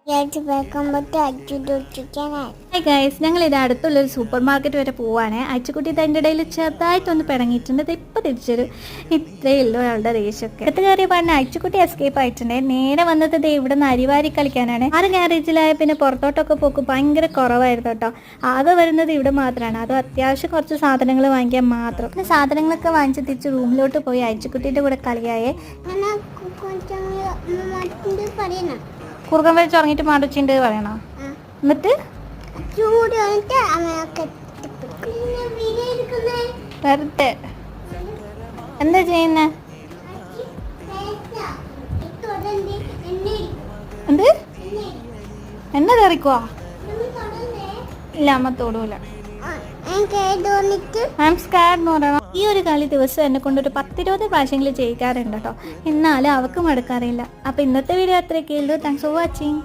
Hi guys, ഞങ്ങൾ ഇത് അടുത്തുള്ളൊരു സൂപ്പർ മാർക്കറ്റ് വരെ പോവാണ്. അച്ചുകുട്ടി അതിൻ്റെ ഇടയിൽ ചെറുതായിട്ടൊന്ന് പിണങ്ങിയിട്ടുണ്ട്. ഇത് ഇപ്പോൾ തിരിച്ചൊരു ഇത്രയേ ഉള്ളൂ അയാളുടെ ദേഷ്യമൊക്കെ. അടുത്ത കയറി പറഞ്ഞ അച്ചുകുട്ടി എസ്കേപ്പ് ആയിട്ടുണ്ട്. നേരെ വന്നത് ഇവിടെ നിന്ന് അരിവാരി കളിക്കാനാണ്. ആറ് ഗ്യാരേജിലായ പിന്നെ പുറത്തോട്ടൊക്കെ പോക്ക് ഭയങ്കര കുറവായിരുന്നു കേട്ടോ. ആകെ വരുന്നത് ഇവിടെ മാത്രമാണ്. അതും അത്യാവശ്യം കുറച്ച് സാധനങ്ങൾ വാങ്ങിക്കാൻ മാത്രം. പിന്നെ സാധനങ്ങളൊക്കെ വാങ്ങിച്ച് തിരിച്ച് റൂമിലോട്ട് പോയി അച്ചുകുട്ടിയുടെ കൂടെ കളിയായേ. കുറുക്കൻ വലിച്ച് ഉറങ്ങിയിട്ട് മാടച്ചിണ്ട് പറയണോ? എന്നിട്ട് വെറുതെ എന്താ ചെയ്യുന്നേ? എന്ത് എണ്ണ തെറിക്കുവാ? ഇല്ല, അമ്മ തൊടൂല. ഈ ഒരു കളി ദിവസം എന്നെ കൊണ്ടൊരു 10-20 പ്രാവശ്യങ്ങൾ ചെയ്യിക്കാറുണ്ട് കേട്ടോ. എന്നാലും അവർക്ക് മടുക്കാറില്ല. അപ്പൊ ഇന്നത്തെ വീഡിയോ അത്രയൊക്കെ ഉള്ളൂ. Thanks for watching.